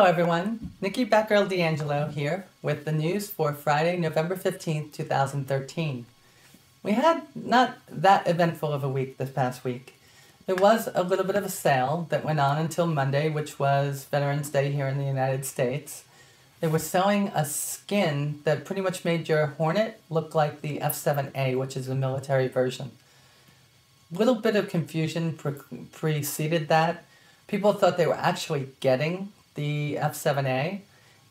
everyone, Nikki Batgirl D'Angelo here with the news for Friday, November 15th, 2013. We had not that eventful of a week this past week. There was a little bit of a sale that went on until Monday, which was Veterans Day here in the United States. They were selling a skin that pretty much made your Hornet look like the F-7A, which is the military version. Little bit of confusion preceded that. People thought they were actually getting the F-7A.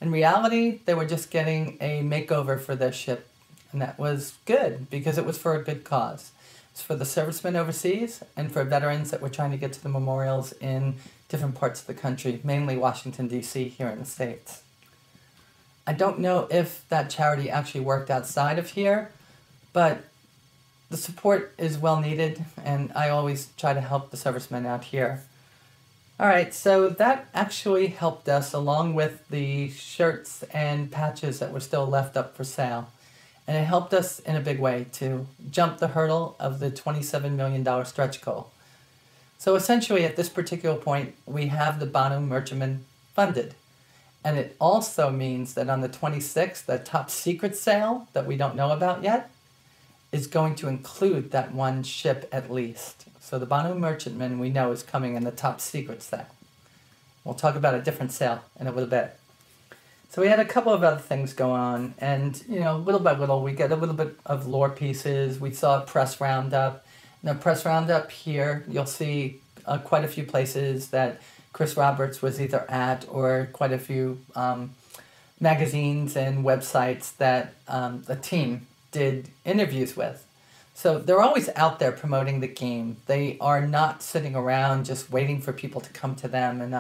In reality, they were just getting a makeover for their ship. And that was good because it was for a good cause. It's for the servicemen overseas and for veterans that were trying to get to the memorials in different parts of the country, mainly Washington, D.C. here in the States. I don't know if that charity actually worked outside of here, but the support is well needed, and I always try to help the servicemen out here. Alright, so that actually helped us along with the shirts and patches that were still left up for sale. And it helped us in a big way to jump the hurdle of the $27 million stretch goal. So essentially at this particular point, we have the Banu Merchantman funded. And it also means that on the 26th, the top secret sale that we don't know about yet is going to include that one ship at least. So the Banu Merchantman we know is coming in the top secret sale. We'll talk about a different sale in a little bit. So we had a couple of other things go on, and little by little we get a little bit of lore pieces. We saw a press roundup. In the press roundup here, you'll see quite a few places that Chris Roberts was either at, or quite a few magazines and websites that the team did interviews with. So they're always out there promoting the game. They are not sitting around just waiting for people to come to them. And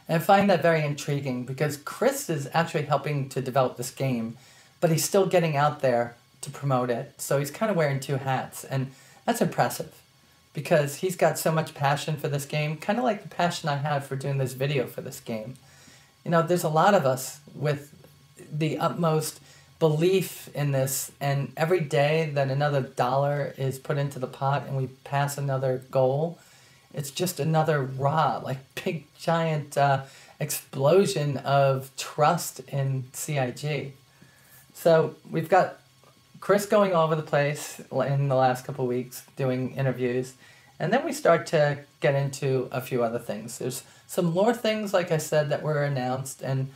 I find that very intriguing because Chris is actually helping to develop this game, but he's still getting out there to promote it. So he's kind of wearing two hats, and that's impressive because he's got so much passion for this game, kind of like the passion I have for doing this video for this game. There's a lot of us with the utmost belief in this, and every day that another dollar is put into the pot and we pass another goal, it's just another big giant explosion of trust in CIG. So we've got Chris going all over the place in the last couple of weeks doing interviews, and then we start to get into a few other things. There's some lore things, like I said, that were announced, and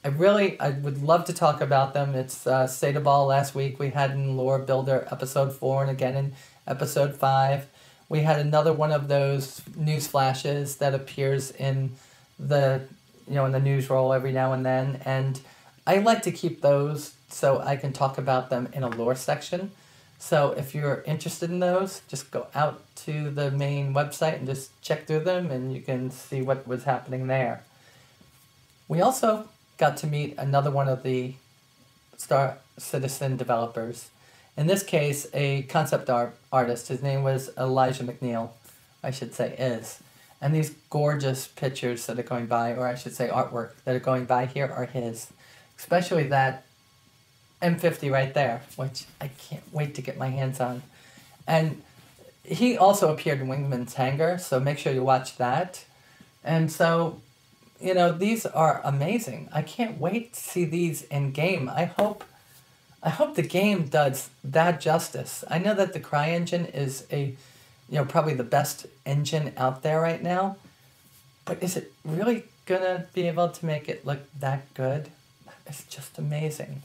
I would love to talk about them. It's State of Ball last week. We had in Lore Builder episode 4 and again in episode 5. We had another one of those news flashes that appears in the in the news roll every now and then. And I like to keep those so I can talk about them in a lore section. So if you're interested in those, just go out to the main website and just check through them and you can see what was happening there. We also got to meet another one of the Star Citizen developers. In this case, a concept artist. His name was Elijah McNeil, I should say is. And these gorgeous pictures that are going by, or I should say artwork, that are going by here are his. Especially that M50 right there, which I can't wait to get my hands on. And he also appeared in Wingman's Hangar, so make sure you watch that. And so these are amazing. I can't wait to see these in game. I hope the game does that justice. I know that the CryEngine is probably the best engine out there right now, but is it really gonna be able to make it look that good? It's just amazing.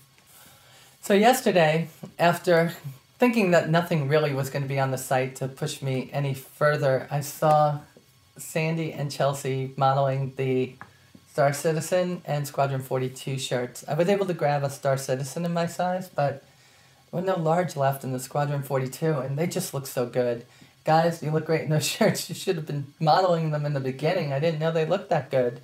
So yesterday, after thinking that nothing really was going to be on the site to push me any further, I saw Sandy and Chelsea modeling the Star Citizen and Squadron 42 shirts. I was able to grab a Star Citizen in my size, but there were no large left in the Squadron 42, and they just look so good. Guys, you look great in those shirts. You should have been modeling them in the beginning. I didn't know they looked that good.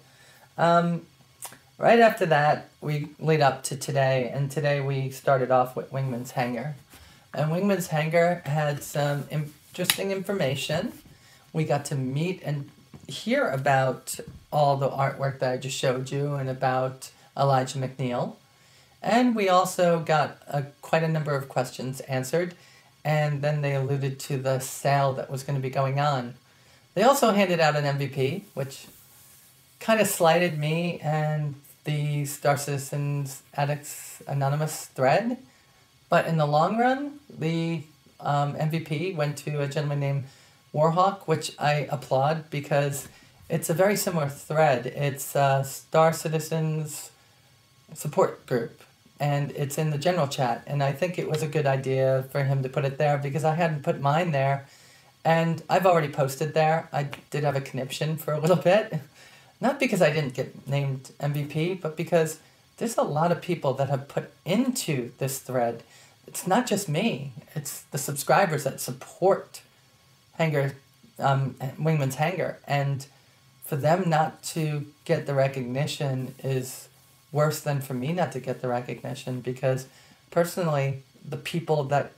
Right after that, we lead up to today, and today we started off with Wingman's Hangar. And Wingman's Hangar had some interesting information. We got to meet and hear about all the artwork that I just showed you and about Elijah McNeil. And we also got quite a number of questions answered, and then they alluded to the sale that was going to be going on. They also handed out an MVP, which kind of slighted me and the Star Citizens Addicts Anonymous thread. But in the long run, the MVP went to a gentleman named Warhawk, which I applaud because it's a very similar thread. It's Star Citizens support group, and it's in the general chat. And I think it was a good idea for him to put it there because I hadn't put mine there. And I've already posted there. I did have a conniption for a little bit. Not because I didn't get named MVP, but because there's a lot of people that have put into this thread. It's not just me. It's the subscribers that support Hangar, Wingman's Hangar. And for them not to get the recognition is worse than for me not to get the recognition, because personally, the people that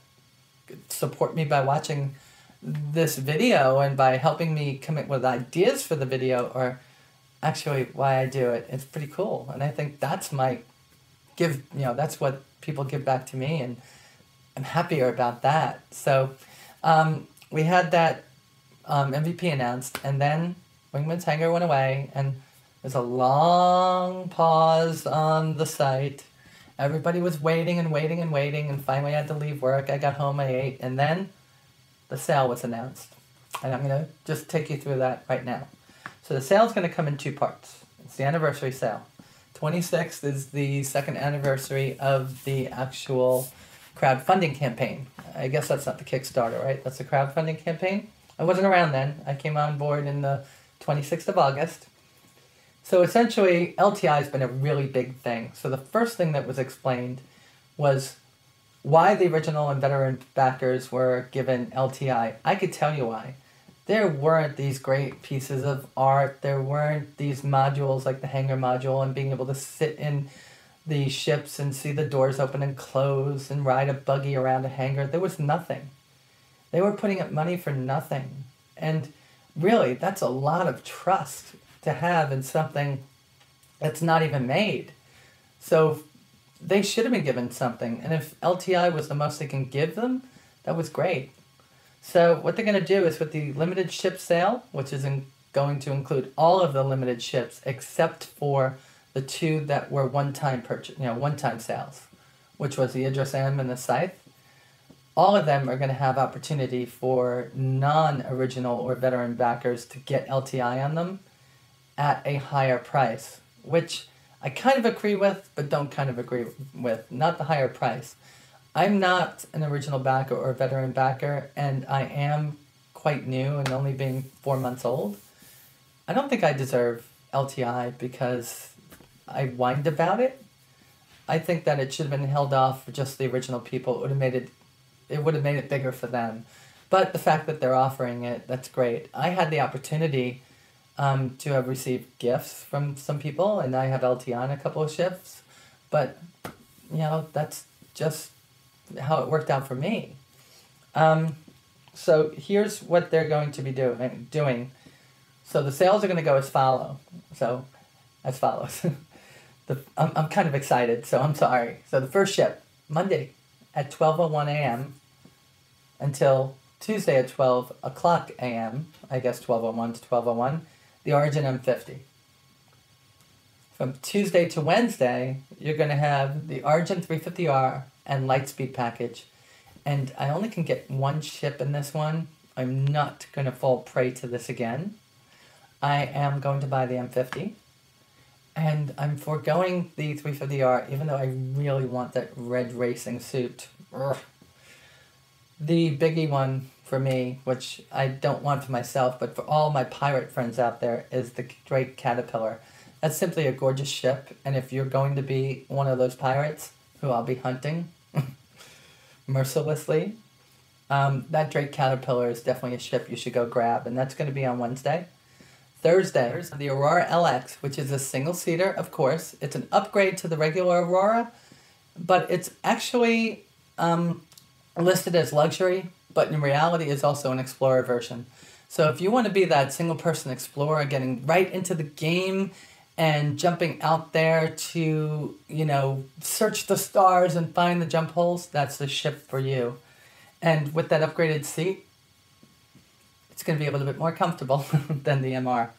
support me by watching this video and by helping me come up with ideas for the video are actually why I do it. It's pretty cool. And I think that's my that's what people give back to me, and I'm happier about that. So we had that MVP announced, and then Wingman's Hangar went away, and there's a long pause on the site. Everybody was waiting and waiting and waiting, and finally I had to leave work. I got home, I ate, and then the sale was announced. And I'm going to just take you through that right now. So the sale is going to come in two parts. It's the anniversary sale. 26th is the second anniversary of the actual crowdfunding campaign. I guess that's not the Kickstarter, right? That's the crowdfunding campaign. I wasn't around then. I came on board in the 26th of August. So essentially, LTI has been a really big thing. So the first thing that was explained was why the original and veteran backers were given LTI. I could tell you why. There weren't these great pieces of art. There weren't these modules like the Hangar module and being able to sit in the ships and see the doors open and close and ride a buggy around a hangar. There was nothing. They were putting up money for nothing. And really, that's a lot of trust to have in something that's not even made. So they should have been given something. And if LTI was the most they can give them, that was great. So what they're going to do is with the limited ship sale, which is going to include all of the limited ships except for the two that were one-time purchase, one-time sales, which was the Idris M and the Scythe. All of them are going to have opportunity for non-original or veteran backers to get LTI on them at a higher price, which I kind of agree with, but don't kind of agree with. Not the higher price. I'm not an original backer or a veteran backer, and I am quite new and only being 4 months old. I don't think I deserve LTI because I whined about it. I think that it should have been held off for just the original people. It would have made it bigger for them. But the fact that they're offering it, that's great. I had the opportunity to have received gifts from some people, and I have LTI on a couple of ships. But, that's just how it worked out for me. So here's what they're going to be doing. So the sales are going to go as follows. I'm kind of excited, so I'm sorry. So the first ship, Monday at 12:01 a.m. until Tuesday at 12 o'clock a.m., I guess 12:01 to 12:01, the Origin M50. From Tuesday to Wednesday, you're going to have the Origin 350R and Lightspeed package. And I only can get one ship in this one. I'm not going to fall prey to this again. I am going to buy the M50. And I'm foregoing the 350R, even though I really want that red racing suit. Ugh. The biggie one for me, which I don't want for myself, but for all my pirate friends out there, is the Drake Caterpillar. That's simply a gorgeous ship, and if you're going to be one of those pirates who I'll be hunting mercilessly, that Drake Caterpillar is definitely a ship you should go grab, and that's going to be on Wednesday. Thursday, the Aurora LX, which is a single-seater, of course. It's an upgrade to the regular Aurora, but it's actually listed as luxury, but in reality is also an Explorer version. So if you want to be that single-person explorer getting right into the game and jumping out there to, search the stars and find the jump holes, that's the ship for you. And with that upgraded seat, it's going to be a little bit more comfortable than the MR.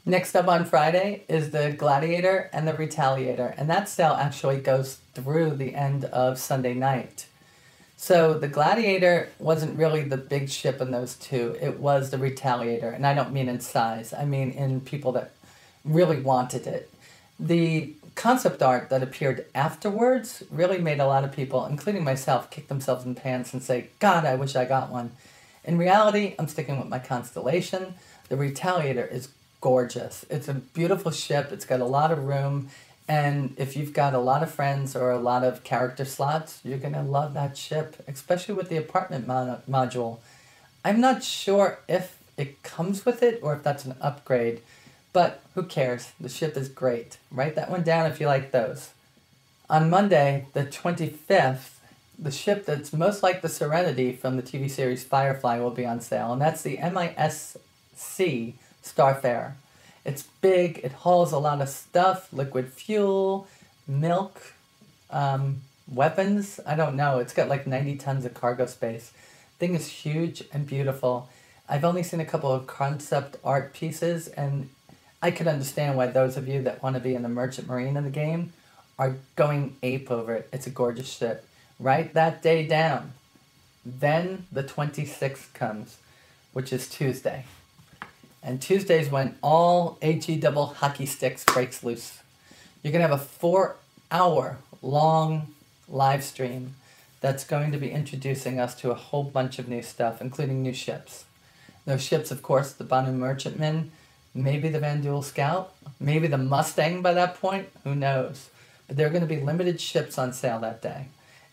Next up on Friday is the Gladiator and the Retaliator, and that sale actually goes through the end of Sunday night. So the Gladiator wasn't really the big ship in those two. It was the Retaliator, and I don't mean in size. I mean in people that really wanted it. The concept art that appeared afterwards really made a lot of people, including myself, kick themselves in the pants and say, God, I wish I got one. In reality, I'm sticking with my Constellation. The Retaliator is gorgeous. It's a beautiful ship. It's got a lot of room. And if you've got a lot of friends or a lot of character slots, you're going to love that ship, especially with the apartment module. I'm not sure if it comes with it or if that's an upgrade, but who cares? The ship is great. Write that one down if you like those. On Monday, the 25th, the ship that's most like the Serenity from the TV series Firefly will be on sale, and that's the MISC Starfarer. It's big, it hauls a lot of stuff, liquid fuel, milk, weapons, I don't know. It's got like 90 tons of cargo space. Thing is huge and beautiful. I've only seen a couple of concept art pieces, and I could understand why those of you that want to be in the Merchant Marine in the game are going ape over it. It's a gorgeous ship. Write that day down. Then the 26th comes, which is Tuesday. And Tuesday's when all HE double hockey sticks breaks loose. You're going to have a 4-hour long live stream that's going to be introducing us to a whole bunch of new stuff, including new ships. Those ships, of course, the Banu Merchantman, maybe the Van Duel Scout, maybe the Mustang by that point, who knows. But there are going to be limited ships on sale that day.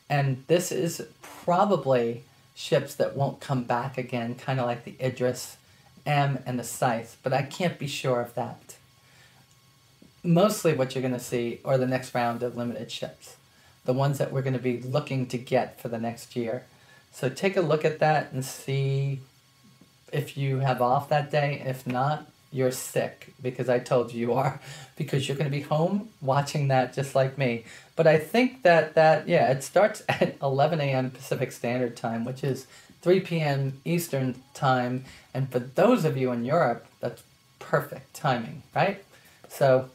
And this is probably ships that won't come back again, kind of like the Idris M and the Scythe, but I can't be sure of that. Mostly what you're going to see are the next round of limited ships, the ones that we're going to be looking to get for the next year. So take a look at that and see if you have off that day. If not, you're sick, because I told you are, because you're going to be home watching that just like me. But I think that it starts at 11 a.m. Pacific Standard Time, which is 3 p.m. Eastern Time, and for those of you in Europe, that's perfect timing, right? So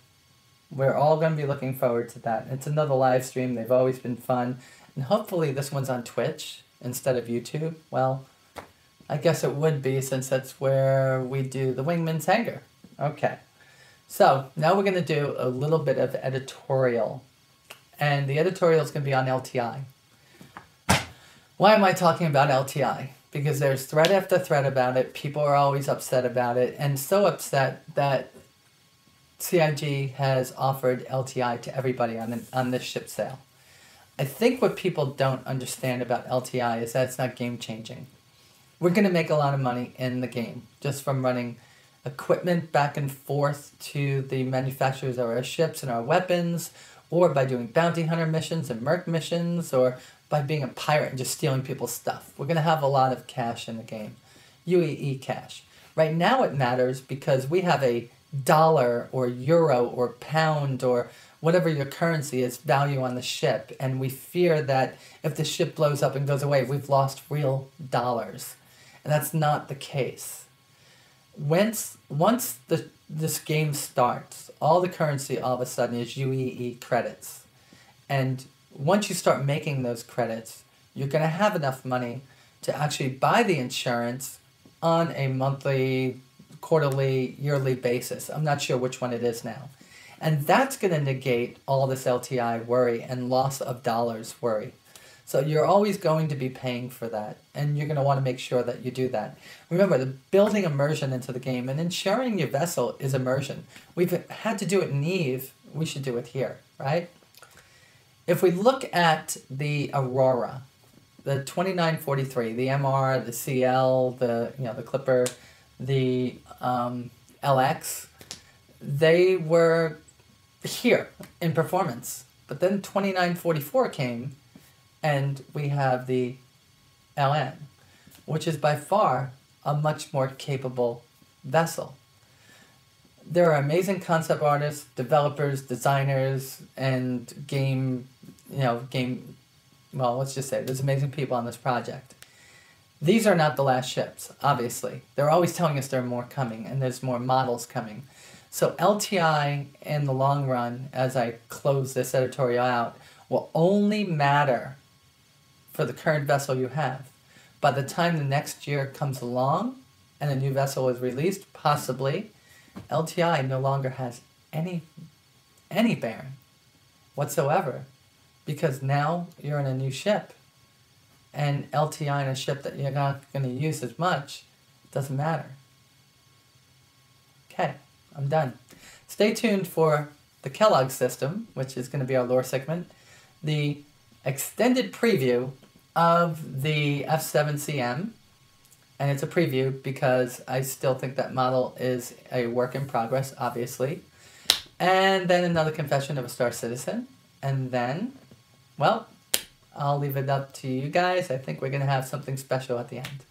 we're all going to be looking forward to that. It's another live stream. They've always been fun, and hopefully this one's on Twitch instead of YouTube. Well, I guess it would be, since that's where we do the Wingman's Hangar. Okay, so now we're going to do a little bit of editorial, and the editorial is going to be on LTI. Why am I talking about LTI? Because there's thread after thread about it. People are always upset about it, and so upset that CIG has offered LTI to everybody on this ship sale. I think what people don't understand about LTI is that it's not game changing. We're going to make a lot of money in the game just from running equipment back and forth to the manufacturers of our ships and our weapons, or by doing bounty hunter missions and merc missions, or by being a pirate and just stealing people's stuff. We're going to have a lot of cash in the game. UEE cash. Right now it matters because we have a dollar or euro or pound or whatever your currency is value on the ship, and we fear that if the ship blows up and goes away, we've lost real dollars. And that's not the case. Once this game starts, all the currency all of a sudden is UEE credits. And once you start making those credits, you're going to have enough money to actually buy the insurance on a monthly, quarterly, yearly basis. I'm not sure which one it is now. And that's going to negate all this LTI worry and loss of dollars worry. So you're always going to be paying for that, and you're going to want to make sure that you do that. Remember, the building immersion into the game and ensuring your vessel is immersion. We've had to do it in Eve. We should do it here, right? If we look at the Aurora, the 2943, the MR, the CL, the Clipper, the LX, they were here in performance. But then 2944 came, and we have the LN, which is by far a much more capable vessel. There are amazing concept artists, developers, designers, and well, let's just say there's amazing people on this project. These are not the last ships, obviously. They're always telling us there are more coming, and there's more models coming. So LTI in the long run, as I close this editorial out, will only matter for the current vessel you have. By the time the next year comes along and a new vessel is released, possibly, LTI no longer has any bearing whatsoever, because now you're in a new ship, and LTI in a ship that you're not going to use as much doesn't matter. Okay, I'm done. Stay tuned for the Kellogg system, which is going to be our lore segment, the extended preview of the F7CM, and it's a preview because I still think that model is a work in progress, obviously, and then another confession of a Star Citizen, and then, well, I'll leave it up to you guys. I think we're going to have something special at the end.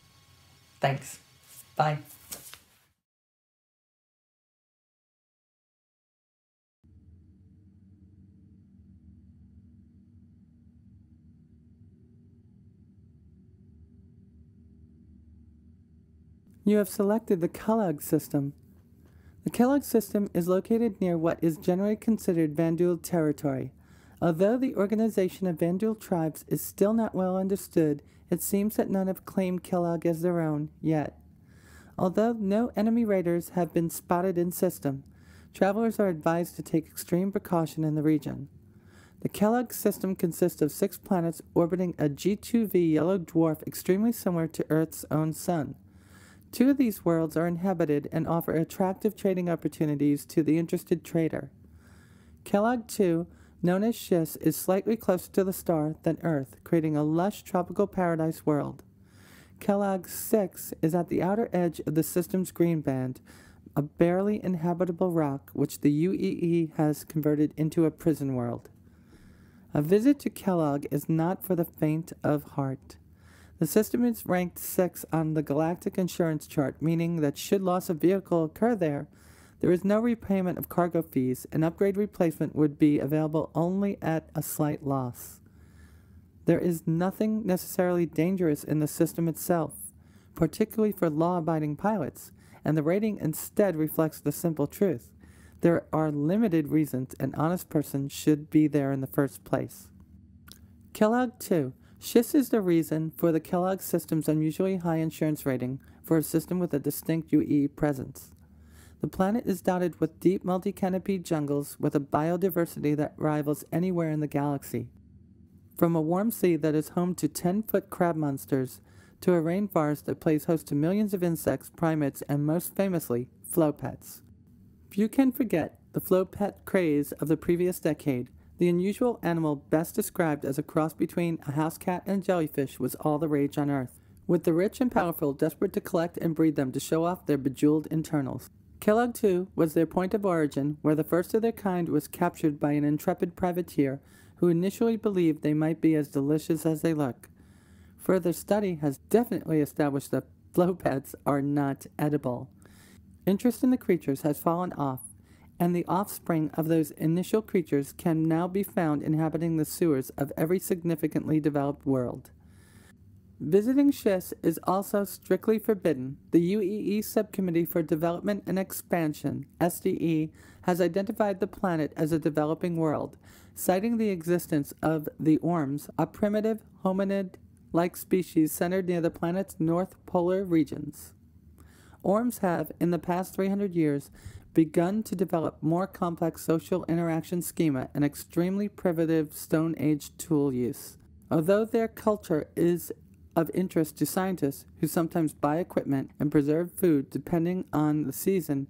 Thanks. Bye. You have selected the Kellogg system. The Kellogg system is located near what is generally considered Vandal territory. Although the organization of Vandal tribes is still not well understood, it seems that none have claimed Kellogg as their own yet. Although no enemy raiders have been spotted in system, travelers are advised to take extreme precaution in the region. The Kellogg system consists of 6 planets orbiting a G2V yellow dwarf extremely similar to Earth's own sun. 2 of these worlds are inhabited and offer attractive trading opportunities to the interested trader. Kellogg 2, known as Schiss, is slightly closer to the star than Earth, creating a lush tropical paradise world. Kellogg 6 is at the outer edge of the system's green band, a barely inhabitable rock which the UEE has converted into a prison world. A visit to Kellogg is not for the faint of heart. The system is ranked 6 on the Galactic Insurance Chart, meaning that should loss of vehicle occur there is no repayment of cargo fees, and upgrade replacement would be available only at a slight loss. There is nothing necessarily dangerous in the system itself, particularly for law-abiding pilots, and the rating instead reflects the simple truth. There are limited reasons an honest person should be there in the first place. Kellogg 2. Schiss is the reason for the Kellogg system's unusually high insurance rating for a system with a distinct UE presence. The planet is dotted with deep multi-canopied jungles with a biodiversity that rivals anywhere in the galaxy. From a warm sea that is home to 10-foot crab monsters, to a rainforest that plays host to millions of insects, primates, and most famously, flowpets. Few can forget the flowpet craze of the previous decade. The unusual animal best described as a cross between a house cat and a jellyfish was all the rage on Earth, with the rich and powerful desperate to collect and breed them to show off their bejeweled internals. Kellogg 2 was their point of origin, where the first of their kind was captured by an intrepid privateer who initially believed they might be as delicious as they look. Further study has definitely established that flowpets are not edible. Interest in the creatures has fallen off, and the offspring of those initial creatures can now be found inhabiting the sewers of every significantly developed world. Visiting Schiss is also strictly forbidden. The UEE Subcommittee for Development and Expansion, SDE, has identified the planet as a developing world, citing the existence of the Orms, a primitive hominid-like species centered near the planet's north polar regions. Orms have, in the past 300 years, begun to develop more complex social interaction schema and extremely primitive Stone Age tool use. Although their culture is of interest to scientists who sometimes buy equipment and preserve food depending on the season,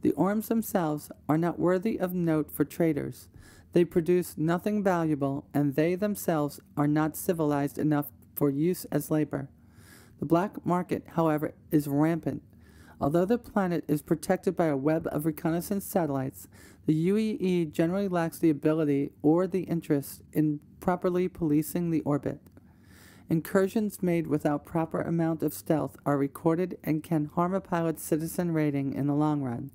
the Orms themselves are not worthy of note for traders. They produce nothing valuable, and they themselves are not civilized enough for use as labor. The black market, however, is rampant. Although the planet is protected by a web of reconnaissance satellites, the UEE generally lacks the ability or the interest in properly policing the orbit. Incursions made without proper amount of stealth are recorded and can harm a pilot's citizen rating in the long run,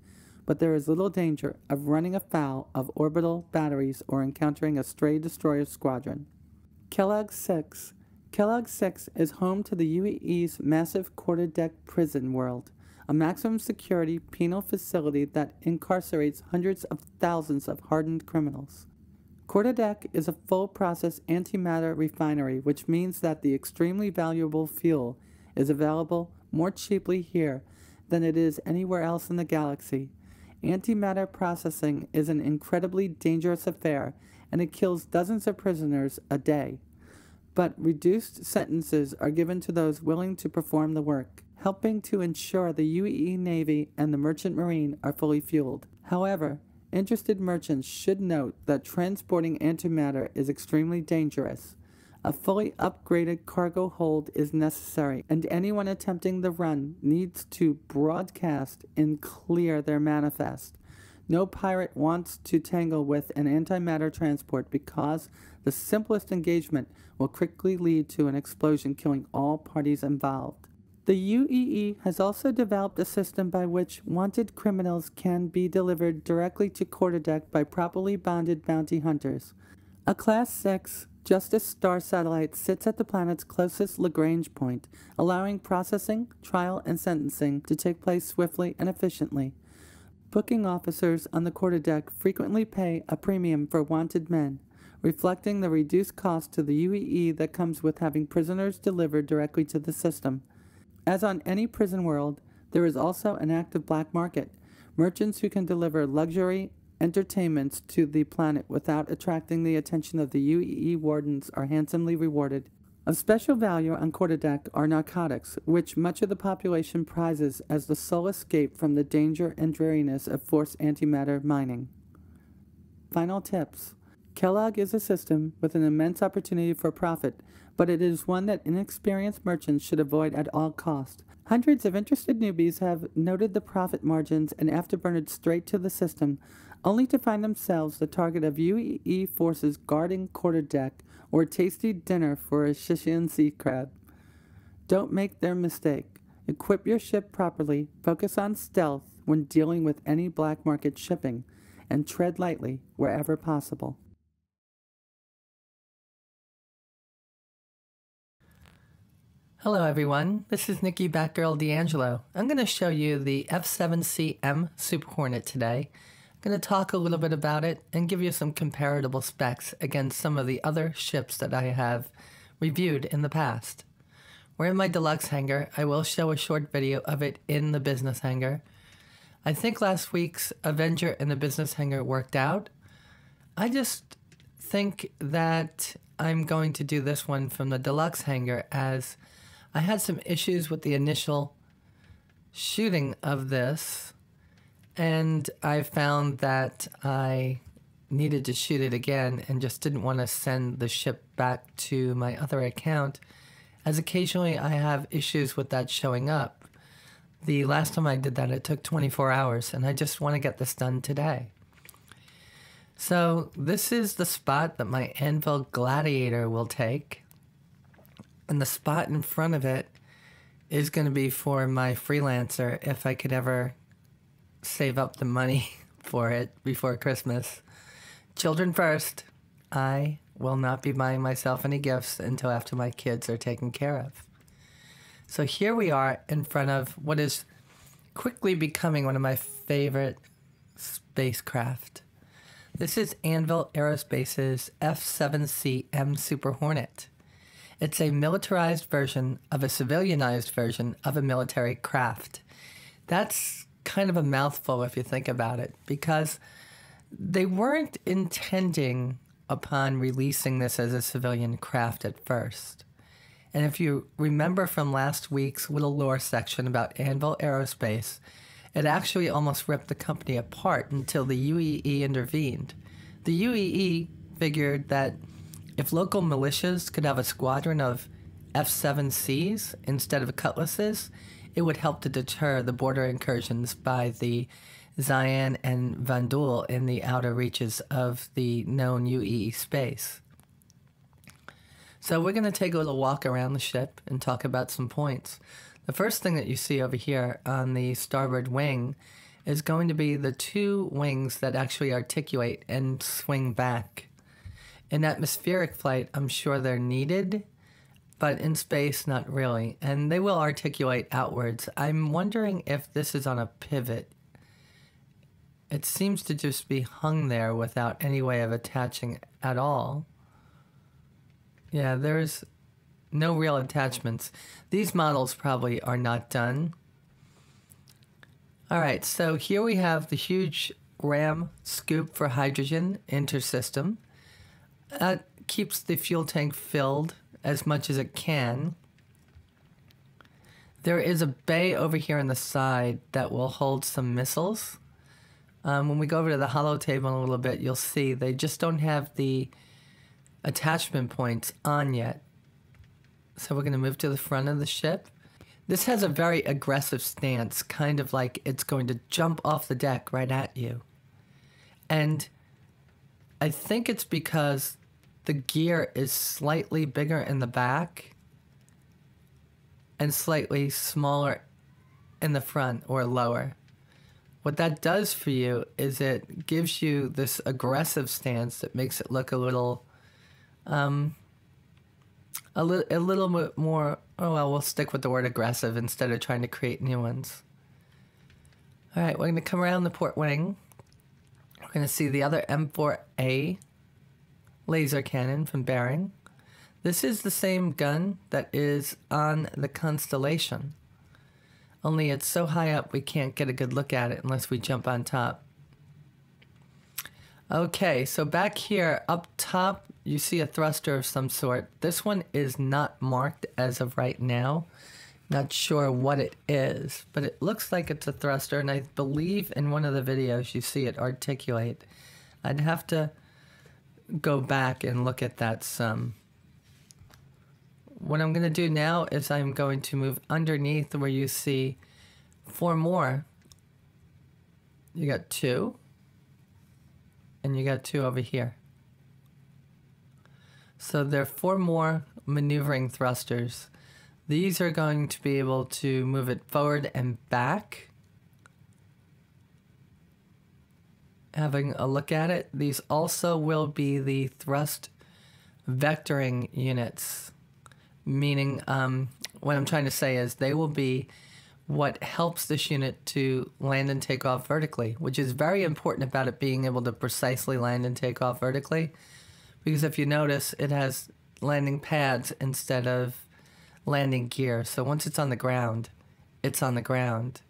but there is little danger of running afoul of orbital batteries or encountering a stray destroyer squadron. Kellogg 6. Kellogg 6 is home to the UEE's massive quarter-deck prison world, a maximum security penal facility that incarcerates hundreds of thousands of hardened criminals. Quarterdeck is a full-process antimatter refinery, which means that the extremely valuable fuel is available more cheaply here than it is anywhere else in the galaxy. Antimatter processing is an incredibly dangerous affair, and it kills dozens of prisoners a day. But reduced sentences are given to those willing to perform the work, helping to ensure the UEE Navy and the Merchant Marine are fully fueled. However, interested merchants should note that transporting antimatter is extremely dangerous. A fully upgraded cargo hold is necessary, and anyone attempting the run needs to broadcast and clear their manifest. No pirate wants to tangle with an antimatter transport because the simplest engagement will quickly lead to an explosion, killing all parties involved. The UEE has also developed a system by which wanted criminals can be delivered directly to quarterdeck by properly bonded bounty hunters. A Class 6 Justice Star satellite sits at the planet's closest Lagrange point, allowing processing, trial, and sentencing to take place swiftly and efficiently. Booking officers on the quarterdeck frequently pay a premium for wanted men, reflecting the reduced cost to the UEE that comes with having prisoners delivered directly to the system. As on any prison world, there is also an active black market. Merchants who can deliver luxury entertainments to the planet without attracting the attention of the UEE wardens are handsomely rewarded. Of special value on quarterdeck are narcotics, which much of the population prizes as the sole escape from the danger and dreariness of forced antimatter mining. Final tips. Kellogg is a system with an immense opportunity for profit, but it is one that inexperienced merchants should avoid at all costs. Hundreds of interested newbies have noted the profit margins and afterburnered straight to the system, only to find themselves the target of UEE forces guarding quarterdeck or a tasty dinner for a Shishian sea crab. Don't make their mistake. Equip your ship properly, focus on stealth when dealing with any black market shipping, and tread lightly wherever possible. Hello everyone, this is Nikki Batgirl D'Angelo. I'm going to show you the F7CM Super Hornet today. I'm going to talk a little bit about it and give you some comparable specs against some of the other ships that I have reviewed in the past. We're in my deluxe hangar. I will show a short video of it in the business hangar. I think last week's Avenger in the business hangar worked out. I just think that I'm going to do this one from the deluxe hangar as I had some issues with the initial shooting of this, and I found that I needed to shoot it again and just didn't want to send the ship back to my other account, as occasionally I have issues with that showing up. The last time I did that, it took 24 hours, and I just want to get this done today. So this is the spot that my Anvil Gladiator will take. And the spot in front of it is going to be for my freelancer if I could ever save up the money for it before Christmas. Children first. I will not be buying myself any gifts until after my kids are taken care of. So here we are in front of what is quickly becoming one of my favorite spacecraft. This is Anvil Aerospace's F7CM Super Hornet. It's a militarized version of a civilianized version of a military craft. That's kind of a mouthful if you think about it, because they weren't intending upon releasing this as a civilian craft at first. And if you remember from last week's little lore section about Anvil Aerospace, it actually almost ripped the company apart until the UEE intervened. The UEE figured that if local militias could have a squadron of F-7Cs instead of Cutlasses, it would help to deter the border incursions by the Zayan and Vandul in the outer reaches of the known UEE space. So we're going to take a little walk around the ship and talk about some points. The first thing that you see over here on the starboard wing is going to be the two wings that actually articulate and swing back. In atmospheric flight, I'm sure they're needed. but in space, not really. And they will articulate outwards. I'm wondering if this is on a pivot. It seems to just be hung there without any way of attaching at all. Yeah, there's no real attachments. These models probably are not done. All right, so here we have the huge ram scoop for hydrogen intersystem. That keeps the fuel tank filled as much as it can. There is a bay over here on the side that will hold some missiles. When we go over to the holo table in a little bit, you'll see they just don't have the attachment points on yet. So we're going to move to the front of the ship. This has a very aggressive stance, kind of like it's going to jump off the deck right at you. And I think it's because the gear is slightly bigger in the back and slightly smaller in the front or lower. What that does for you is it gives you this aggressive stance that makes it look a little bit more, oh well, we'll stick with the word aggressive instead of trying to create new ones. All right, we're going to come around the port wing. We're going to see the other M4A laser cannon from Bering. This is the same gun that is on the Constellation. Only it's so high up we can't get a good look at it unless we jump on top. Okay, so back here up top you see a thruster of some sort. This one is not marked as of right now. Not sure what it is, but it looks like it's a thruster, and I believe in one of the videos you see it articulate. I'd have to go back and look at that some. What I'm going to do now is I'm going to move underneath where you see 4 more. You got 2, and you got 2 over here. So there are 4 more maneuvering thrusters. These are going to be able to move it forward and back. Having a look at it, these also will be the thrust vectoring units. Meaning, what I'm trying to say is they will be what helps this unit to land and take off vertically, which is very important about it being able to precisely land and take off vertically. Because if you notice, it has landing pads instead of landing gear. So once it's on the ground, it's on the ground.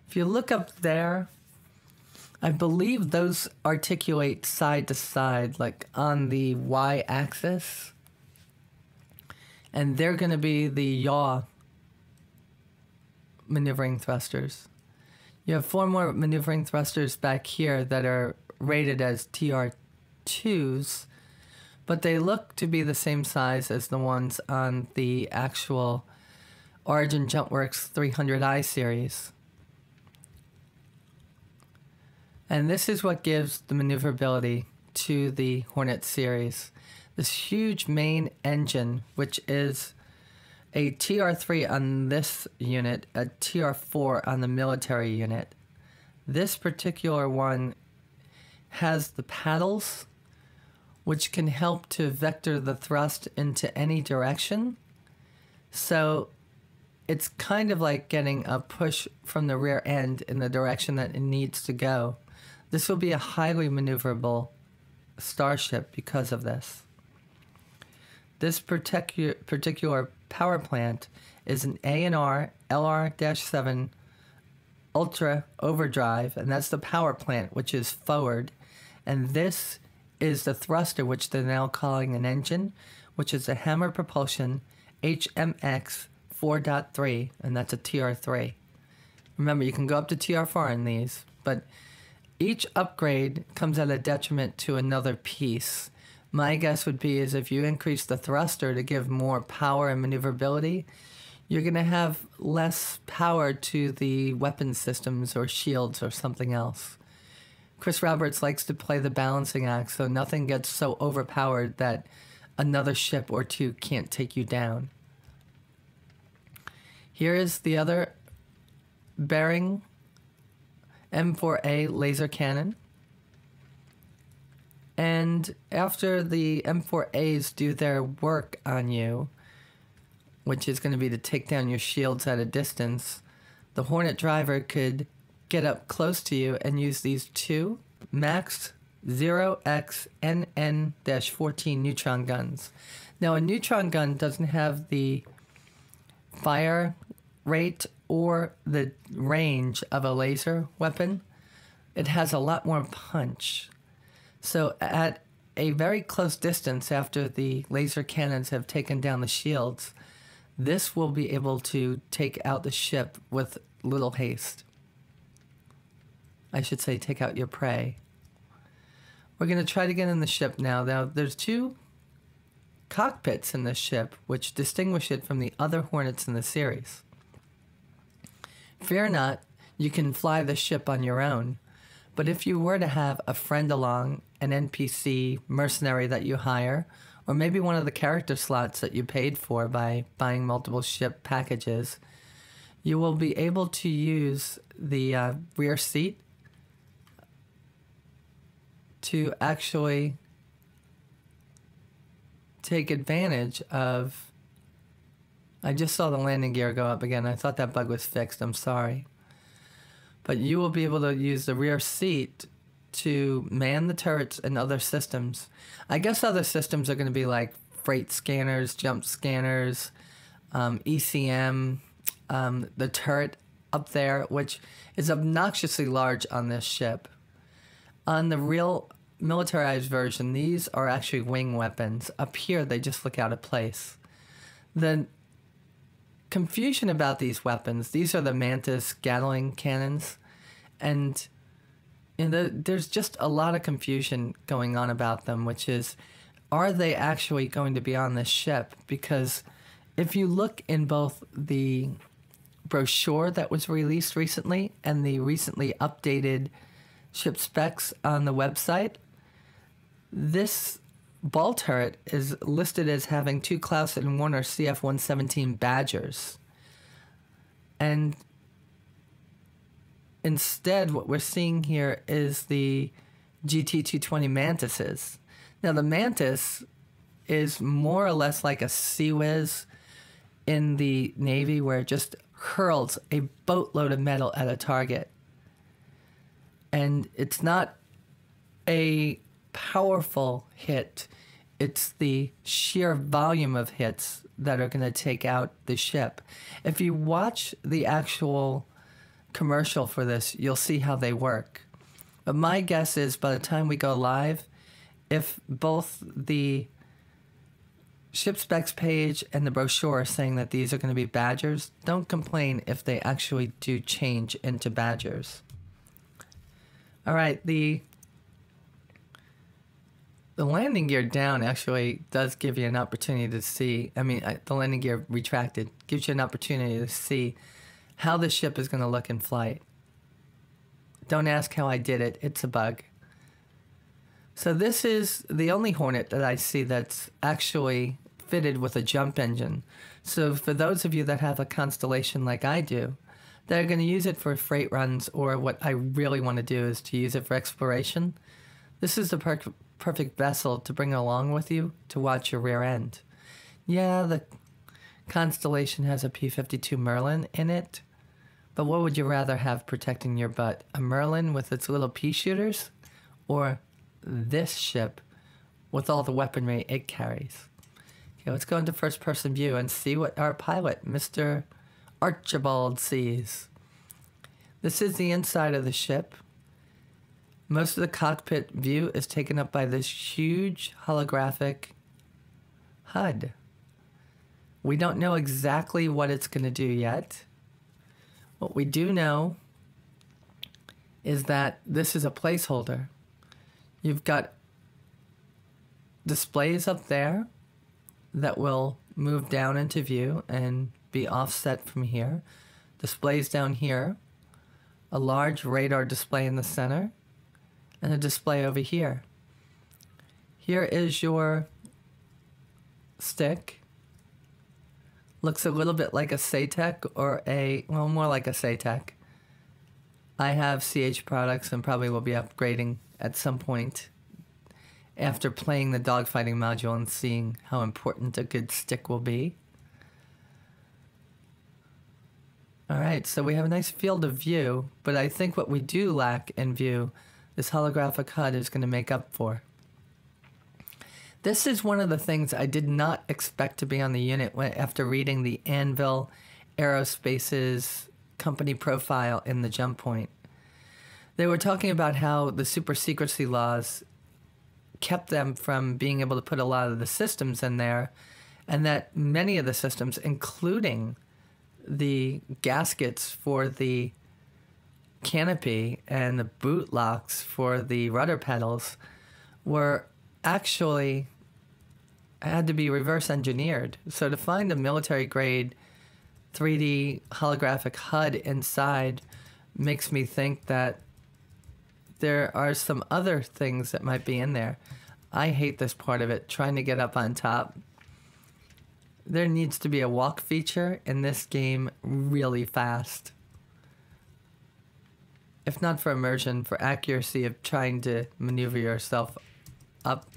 If you look up there, I believe those articulate side to side, like on the y-axis. And they're going to be the yaw maneuvering thrusters. You have 4 more maneuvering thrusters back here that are rated as TR2s, but they look to be the same size as the ones on the actual Origin JumpWorks 300i series. And this is what gives the maneuverability to the Hornet series. This huge main engine, which is a TR3 on this unit, a TR4 on the military unit. This particular one has the paddles, which can help to vector the thrust into any direction. So it's kind of like getting a push from the rear end in the direction that it needs to go. This will be a highly maneuverable starship because of this. This particular power plant is an A&R LR-7 Ultra Overdrive, and that's the power plant, which is forward. And this is the thruster, which they're now calling an engine, which is a Hammer Propulsion HMX 4.3, and that's a TR3. Remember, you can go up to TR4 in these, but each upgrade comes at a detriment to another piece. My guess would be is if you increase the thruster to give more power and maneuverability, you're going to have less power to the weapon systems or shields or something else. Chris Roberts likes to play the balancing act so nothing gets so overpowered that another ship or 2 can't take you down. Here is the other Bering M4A laser cannon. And after the M4As do their work on you, which is going to be to take down your shields at a distance, the Hornet driver could get up close to you and use these two Max 0xNN-14 neutron guns. Now, a neutron gun doesn't have the fire rate or the range of a laser weapon. It has a lot more punch. So at a very close distance after the laser cannons have taken down the shields, this will be able to take out the ship with little haste. I should say take out your prey. We're going to try to get in the ship now. Now, there's two cockpits in this ship, which distinguish it from the other Hornets in the series. Fear not, you can fly the ship on your own, but if you were to have a friend along, an NPC mercenary that you hire, or maybe one of the character slots that you paid for by buying multiple ship packages, you will be able to use the rear seat to actually take advantage of... I just saw the landing gear go up again. I thought that bug was fixed. I'm sorry. But you will be able to use the rear seat to man the turrets and other systems. I guess other systems are going to be like freight scanners, jump scanners, ECM, the turret up there, which is obnoxiously large on this ship. On the real militarized version, these are actually wing weapons. Up here, they just look out of place. The confusion about these weapons, these are the Mantis Gatling cannons, and there's just a lot of confusion going on about them, which is, are they actually going to be on this ship? Because if you look in both the brochure that was released recently and the recently updated ship specs on the website, this ball turret is listed as having two Clausen and Warner CF-117 Badgers. And instead, what we're seeing here is the GT-220 Mantises. Now, the Mantis is more or less like a Sea Whiz in the Navy, where it just hurls a boatload of metal at a target. And it's not a powerful hit. It's the sheer volume of hits that are going to take out the ship. If you watch the actual commercial for this, you'll see how they work. But my guess is by the time we go live, if both the ship specs page and the brochure are saying that these are going to be Badgers, don't complain if they actually do change into Badgers. All right, the landing gear down actually does give you an opportunity to see, the landing gear retracted gives you an opportunity to see how the ship is going to look in flight. Don't ask how I did it, it's a bug. So this is the only Hornet that I see that's actually fitted with a jump engine. So for those of you that have a Constellation like I do, they're going to use it for freight runs, or what I really want to do is to use it for exploration. This is the perfect vessel to bring along with you to watch your rear end. Yeah, the Constellation has a P-52 Merlin in it, but what would you rather have protecting your butt? A Merlin with its little pea shooters, or this ship with all the weaponry it carries? Okay, let's go into first-person view and see what our pilot, Mr. Archibald, sees. This is the inside of the ship. Most of the cockpit view is taken up by this huge holographic HUD. We don't know exactly what it's going to do yet. What we do know is that this is a placeholder. You've got displays up there that will move down into view and be offset from here. Displays down here. A large radar display in the center. And a display over here. Here is your stick. Looks a little bit like a SATEC, or more like a SATEC. I have CH products and probably will be upgrading at some point after playing the dogfighting module and seeing how important a good stick will be. All right, so we have a nice field of view, but I think what we do lack in view, this holographic HUD is going to make up for. This is one of the things I did not expect to be on the unit after reading the Anvil Aerospace's company profile in the jump point. They were talking about how the super secrecy laws kept them from being able to put a lot of the systems in there, and that many of the systems, including the gaskets for the canopy and the boot locks for the rudder pedals, were actually had to be reverse engineered. So to find a military grade 3D holographic HUD inside makes me think that there are some other things that might be in there. I hate this part of it, trying to get up on top. There needs to be a walk feature in this game really fast. If not for immersion, for accuracy of trying to maneuver yourself up.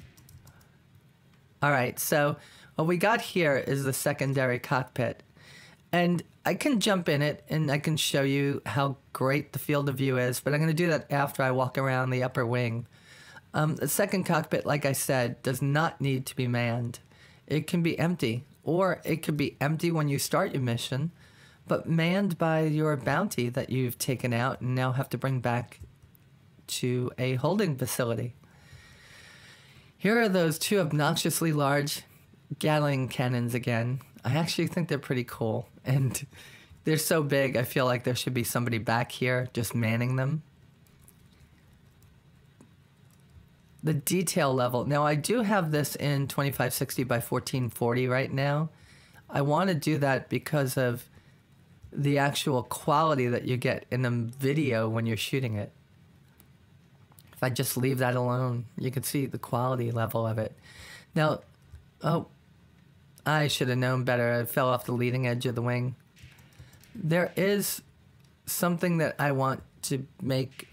Alright, so what we got here is the secondary cockpit. And I can jump in it and I can show you how great the field of view is, but I'm going to do that after I walk around the upper wing. The second cockpit, like I said, does not need to be manned. It can be empty, or it could be empty when you start your mission, but manned by your bounty that you've taken out and now have to bring back to a holding facility. Here are those two obnoxiously large Gatling cannons again. I actually think they're pretty cool, and they're so big I feel like there should be somebody back here just manning them. The detail level. Now I do have this in 2560 by 1440 right now. I want to do that because of the actual quality that you get in a video when you're shooting it. If I just leave that alone, you can see the quality level of it. Now, oh, I should have known better. I fell off the leading edge of the wing. There is something that I want to make.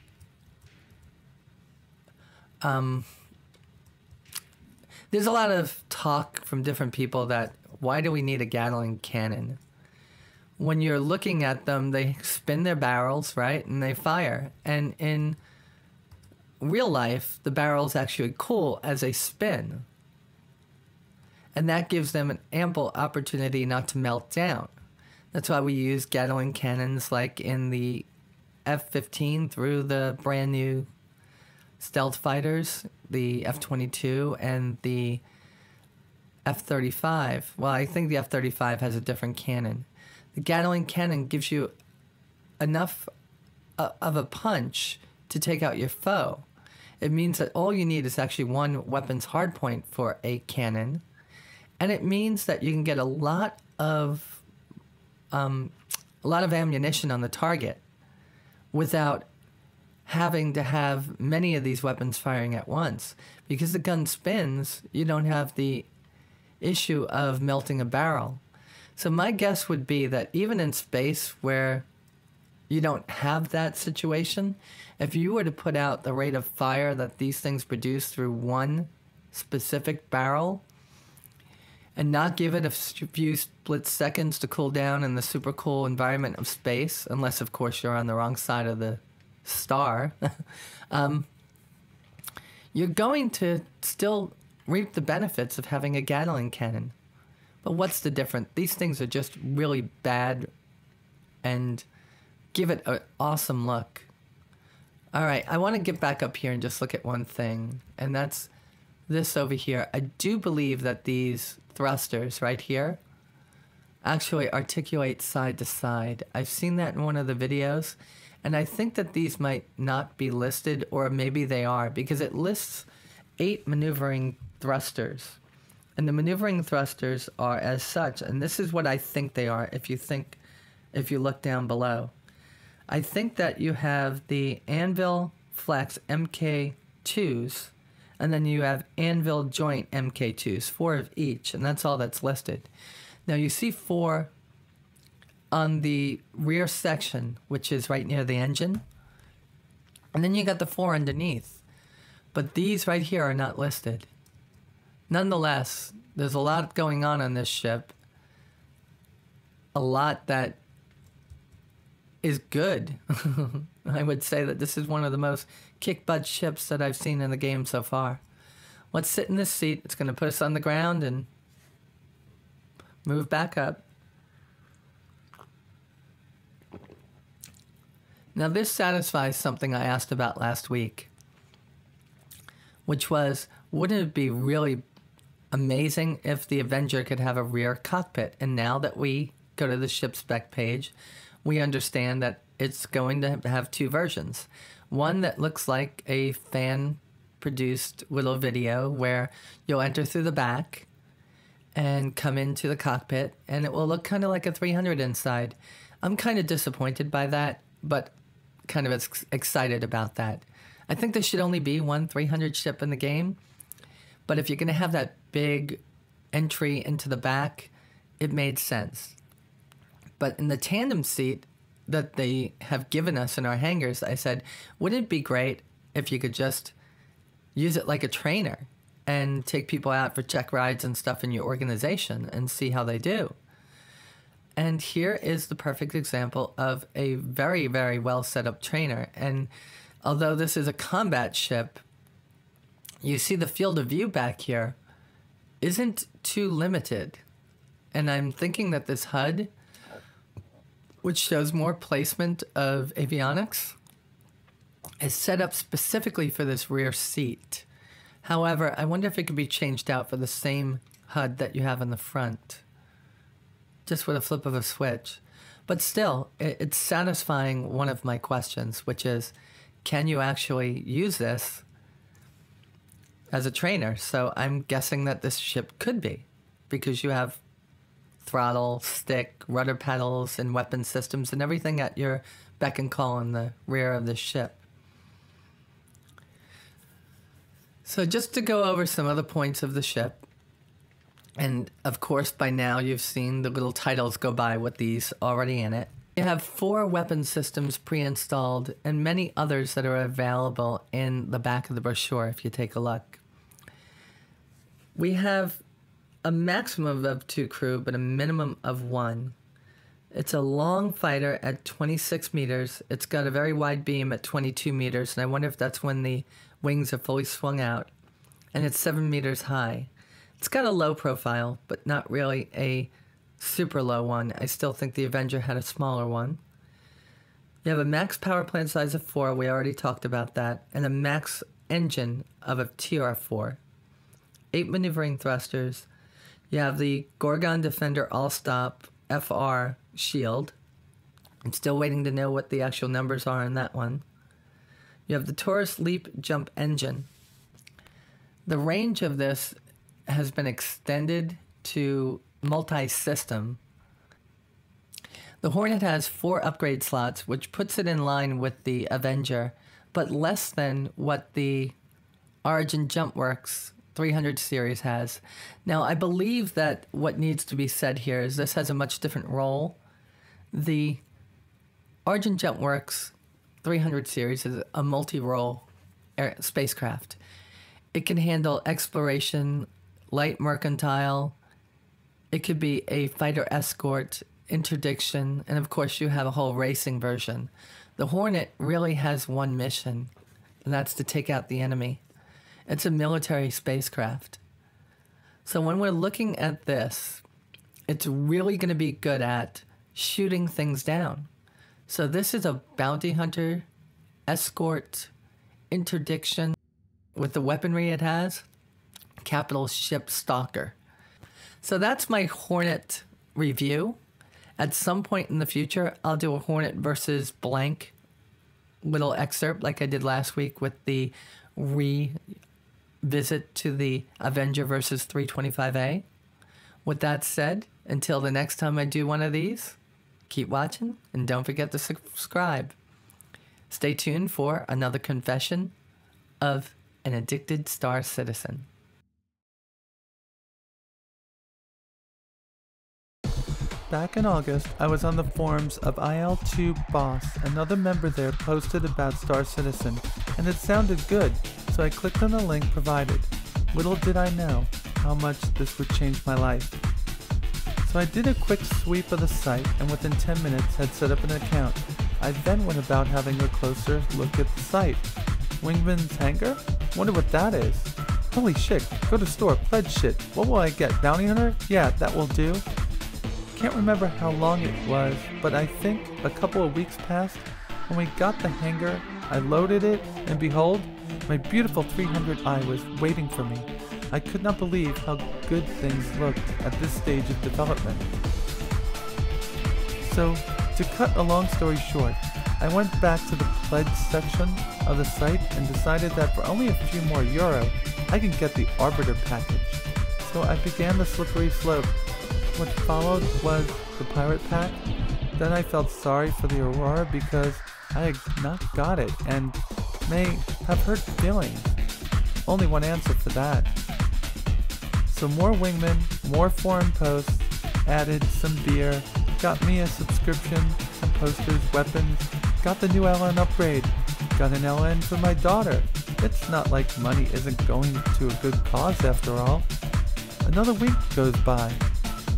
There's a lot of talk from different people that why do we need a Gatling cannon? When you're looking at them, they spin their barrels, right? And they fire. And in real life, the barrel's actually cool as a spin. And that gives them an ample opportunity not to melt down. That's why we use Gatling cannons like in the F-15 through the brand new stealth fighters, the F-22 and the F-35. Well, I think the F-35 has a different cannon. The Gatling cannon gives you enough of a punch to take out your foe. It means that all you need is actually one weapon's hardpoint for a cannon, and it means that you can get a lot of ammunition on the target without having to have many of these weapons firing at once. Because the gun spins, you don't have the issue of melting a barrel. So my guess would be that even in space where you don't have that situation, if you were to put out the rate of fire that these things produce through one specific barrel and not give it a few split seconds to cool down in the super cool environment of space, unless of course you're on the wrong side of the star, you're going to still reap the benefits of having a Gatling cannon. But what's the difference? These things are just really bad and give it an awesome look. All right, I want to get back up here and just look at one thing, and that's this over here. I do believe that these thrusters right here actually articulate side to side. I've seen that in one of the videos, and I think that these might not be listed, or maybe they are, because it lists 8 maneuvering thrusters. And the maneuvering thrusters are as such, and this is what I think they are if you look down below. I think that you have the Anvil Flex MK2s, and then you have Anvil Joint MK2s, 4 of each, and that's all that's listed. Now you see 4 on the rear section, which is right near the engine, and then you got the 4 underneath. But these right here are not listed. Nonetheless, there's a lot going on this ship. A lot that is good. I would say that this is one of the most kick-butt ships that I've seen in the game so far. Let's sit in this seat. It's going to put us on the ground and move back up. Now this satisfies something I asked about last week, which was, wouldn't it be really amazing if the Avenger could have a rear cockpit? And now that we go to the ship spec page, we understand that it's going to have two versions. One that looks like a fan-produced little video where you'll enter through the back and come into the cockpit, and it will look kind of like a 300 inside. I'm kind of disappointed by that, but kind of excited about that. I think there should only be one 300 ship in the game, but if you're going to have that big entry into the back, it made sense. But in the tandem seat that they have given us in our hangars, I said, wouldn't it be great if you could just use it like a trainer and take people out for check rides and stuff in your organization and see how they do? And here is the perfect example of a very, very well set up trainer. And although this is a combat ship, you see the field of view back here isn't too limited. And I'm thinking that this HUD, which shows more placement of avionics, is set up specifically for this rear seat. However, I wonder if it could be changed out for the same HUD that you have in the front, just with a flip of a switch. But still, it's satisfying one of my questions, which is, can you actually use this as a trainer? So I'm guessing that this ship could be, because you have throttle, stick, rudder pedals, and weapon systems and everything at your beck and call in the rear of the ship. So just to go over some other points of the ship, and of course by now you've seen the little titles go by with these already in it. You have 4 weapon systems pre-installed and many others that are available in the back of the brochure if you take a look. We have a maximum of 2 crew, but a minimum of 1. It's a long fighter at 26 meters. It's got a very wide beam at 22 meters, and I wonder if that's when the wings are fully swung out. And it's 7 meters high. It's got a low profile, but not really a super low one. I still think the Avenger had a smaller one. You have a max power plant size of 4, we already talked about that, and a max engine of a TR4. 8 maneuvering thrusters. You have the Gorgon Defender All-Stop FR shield. I'm still waiting to know what the actual numbers are on that one. You have the Taurus Leap Jump engine. The range of this has been extended to multi-system. The Hornet has 4 upgrade slots, which puts it in line with the Avenger, but less than what the Origin JumpWorks 300 series has. Now, I believe that what needs to be said here is this has a much different role. The Origin JumpWorks 300 series is a multi-role spacecraft. It can handle exploration, light mercantile. It could be a fighter escort, interdiction, and of course you have a whole racing version. The Hornet really has one mission, and that's to take out the enemy. It's a military spacecraft. So when we're looking at this, it's really going to be good at shooting things down. So this is a bounty hunter, escort, interdiction. With the weaponry it has, capital ship stalker. So that's my Hornet review. At some point in the future, I'll do a Hornet versus blank little excerpt like I did last week with the revisit to the Avenger versus 325A. With that said, until the next time I do one of these, keep watching and don't forget to subscribe. Stay tuned for another confession of an addicted Star Citizen. Back in August, I was on the forums of IL2 Boss. Another member there posted about Star Citizen, and it sounded good, so I clicked on the link provided. Little did I know how much this would change my life. So I did a quick sweep of the site, and within 10 minutes had set up an account. I then went about having a closer look at the site. Wingman's Hangar? Wonder what that is. Holy shit, go to store, pledge shit. What will I get, bounty hunter? Yeah, that will do. Can't remember how long it was, but I think a couple of weeks passed. When we got the Hangar, I loaded it, and behold, my beautiful 300i was waiting for me. I could not believe how good things looked at this stage of development. So, to cut a long story short, I went back to the pledge section of the site and decided that for only a few more euro, I could get the Arbiter package. So I began the slippery slope. What followed was the Pirate Pack. Then I felt sorry for the Aurora because I had not got it and may have hurt feelings. Only one answer for that. So more Wingman, more foreign posts, added some beer, got me a subscription, some posters, weapons, got the new LN upgrade, got an LN for my daughter. It's not like money isn't going to a good cause after all. Another week goes by.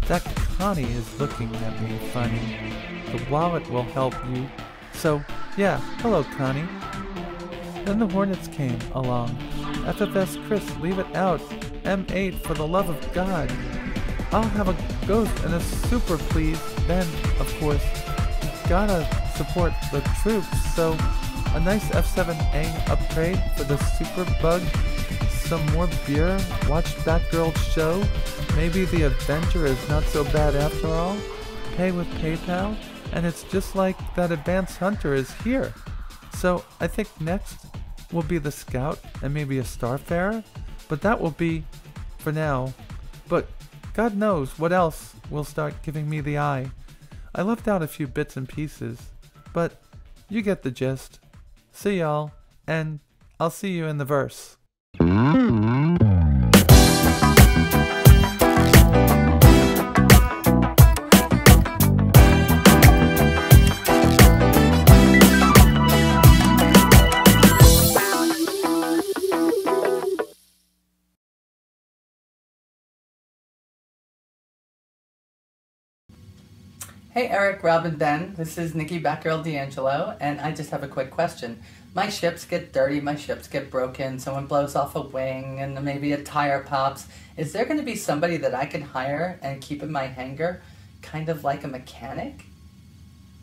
That Connie is looking at me funny. The wallet will help you. So, yeah, hello Connie. Then the Hornets came along. FFS Chris, leave it out. M8 for the love of God. I'll have a ghost and a super please. Then, of course, you gotta support the troops. So, a nice F7A upgrade for the super bug. Some more beer. Watch Batgirl's show. Maybe the Avenger is not so bad after all. Pay with PayPal. And it's just like that Advanced Hunter is here. So I think next will be the Scout and maybe a Starfarer. But that will be for now. But God knows what else will start giving me the eye. I left out a few bits and pieces. But you get the gist. See y'all. And I'll see you in the verse. Hey Eric, Robin, Ben, this is Nikki Batgirl D'Angelo, and I just have a quick question. My ships get dirty, my ships get broken, someone blows off a wing, and maybe a tire pops. Is there going to be somebody that I can hire and keep in my hangar, kind of like a mechanic?